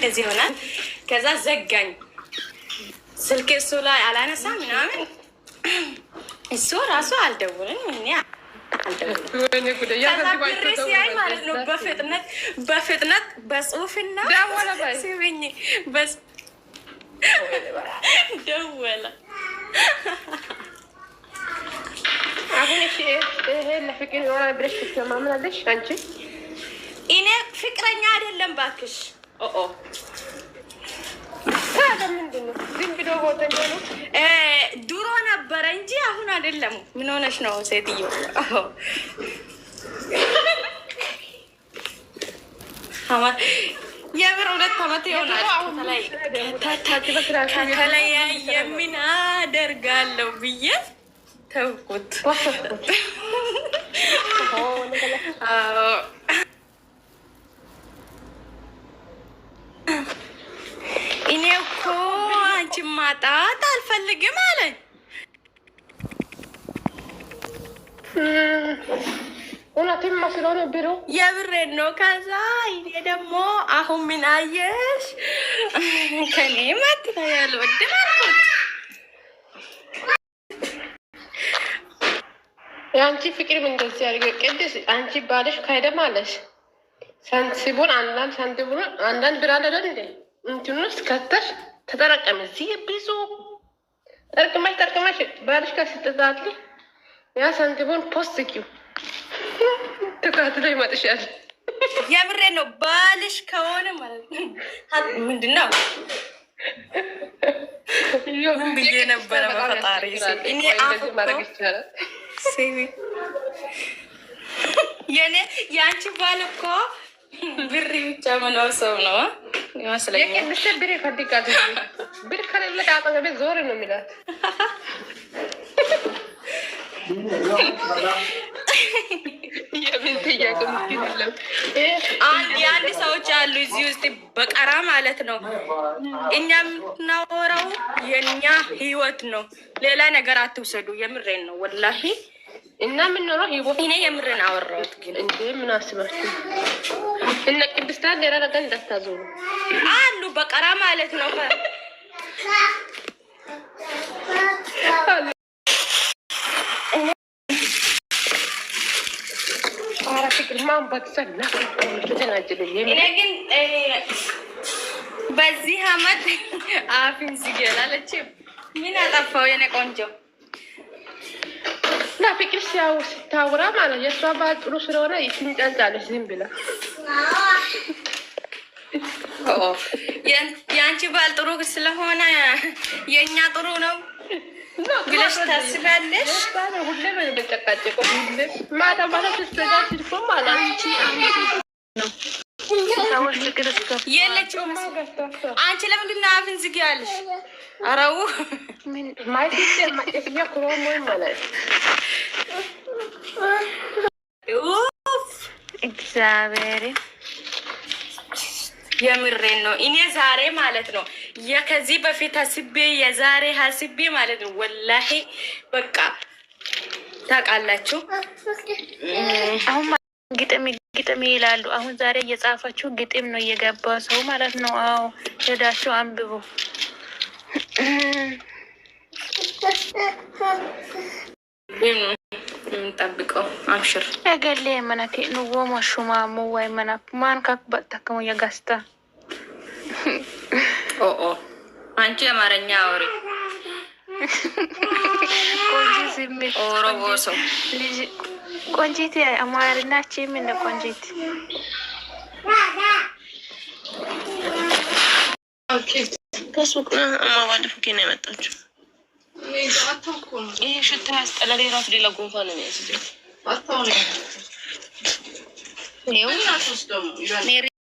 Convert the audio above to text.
ከዚህ ሆነ ከዛ ዘጋኝ ስልክ እሱ ላይ አላነሳ ምናምን እሱ ራሱ አልደውልም እኔ ሲያይ ማለት ነው በፍጥነት በጽሁፍና ሲብኝ ደወለ አሁን እሺ ይሄ ለፍቅር የሆነ ብለሽ ትሰማምናለሽ አንቺ እኔ ፍቅረኛ አይደለም ባክሽ ድሮ ነበረ እንጂ አሁን አይደለም ምን ሆነሽ ነው ሴትዮ የምር 2 ዓመት ይሆናል ከተለያየ ምን አደርጋለሁ ብዬ ተውኩት እኔ እኮ አንቺን ማጣት አልፈልግም አለኝ እውነትም መስሎ ነበር የብሬን ነው ከዛ እኔ ደግሞ አሁን ምን አየሽ ከኔ ማጥታ ያልወድም አልኩት የአንቺ ፍቅርም እንደዚህ ያደርገ ቅድስ አንቺ ባልሽ ካሄደ ማለሽ ሳንቲቡን አንዳንድ ብራን አይደል እንዴ እንትን ውስጥ ከተሽ ተጠረቀም እዚህ ብዙ ጠርቅመሽ ባልሽ ጋር ስትጣጣ ያ ሳንቲቡን ፖስት ኪው ተካትሎ ይመጥሻል የምሬን ነው ባልሽ ከሆነ ማለት ነው ምንድነው ምን ብዬ ነበረ በፈጣሪ እኔ አሁን ማድረግ ይችላል የኔ ያንቺ ባል እኮ ብር ብቻ መኖር ሰው ነው ይመስለኛል የቅድስት ብር ይፈልጋል ብር ከሌለ አጠገቤ ዞር ነው የሚላት የምን ጥያቄ ምስኪን የለም አንድ ሰዎች አሉ እዚህ ውስጥ በቀራ ማለት ነው እኛ የምናወራው የእኛ ህይወት ነው ሌላ ነገር አትውሰዱ የምሬን ነው ወላሂ እና ምን ነው ህይወት እኔ የምሬን አወራሁት ግን እንዴ ምን አስባችሁ እና ቅድስት ሌላ ነገር እንዳታዞሩ አሉ በቀራ ማለት ነው ማን በተሰና እኔ ግን በዚህ አመት አፍን ሲገላለች ምን አጠፋው የኔ ቆንጆ ና ፍቅር ሲያው ስታወራ ማለት የሷ ባል ጥሩ ስለሆነ ይትንጫጫለች ዝም ብላ የአንቺ ባል ጥሩ ስለሆነ የእኛ ጥሩ ነው ብለሽ ታስባለሽ? ሁሌ በጨቃጨቀው ማታ ስትዘጋ ስልኮ ማለት የለችም። አንቺ ለምንድን ነው አፍን ዝጊ ያለሽ? አረው እግዚአብሔር የምሬን ነው እኔ ዛሬ ማለት ነው ከዚህ በፊት ሀስቤ የዛሬ ሀስቤ ማለት ነው ወላሂ በቃ ታውቃላችሁ አሁን ግጥም ይላሉ አሁን ዛሬ እየጻፋችሁ ግጥም ነው እየገባ ሰው ማለት ነው አዎ ሄዳችሁ አንብቡ ጠብቀው አብሽር ያገሌ መናከ ነው ወማሹማ ሙዋይ መናክ ማን ካክበጣከሙ ያጋስታ አንቺ አማርኛ አውሪ ኦሮቦሶ ቆንጂት አማርኛች ምን ቆንጂት ከሱቅ አማባልፍ ከነ የመጣችው ይሄ ሽታ ያስጠላል የራሱ ሌላ ጉንፋን ነው የሚያስይዘው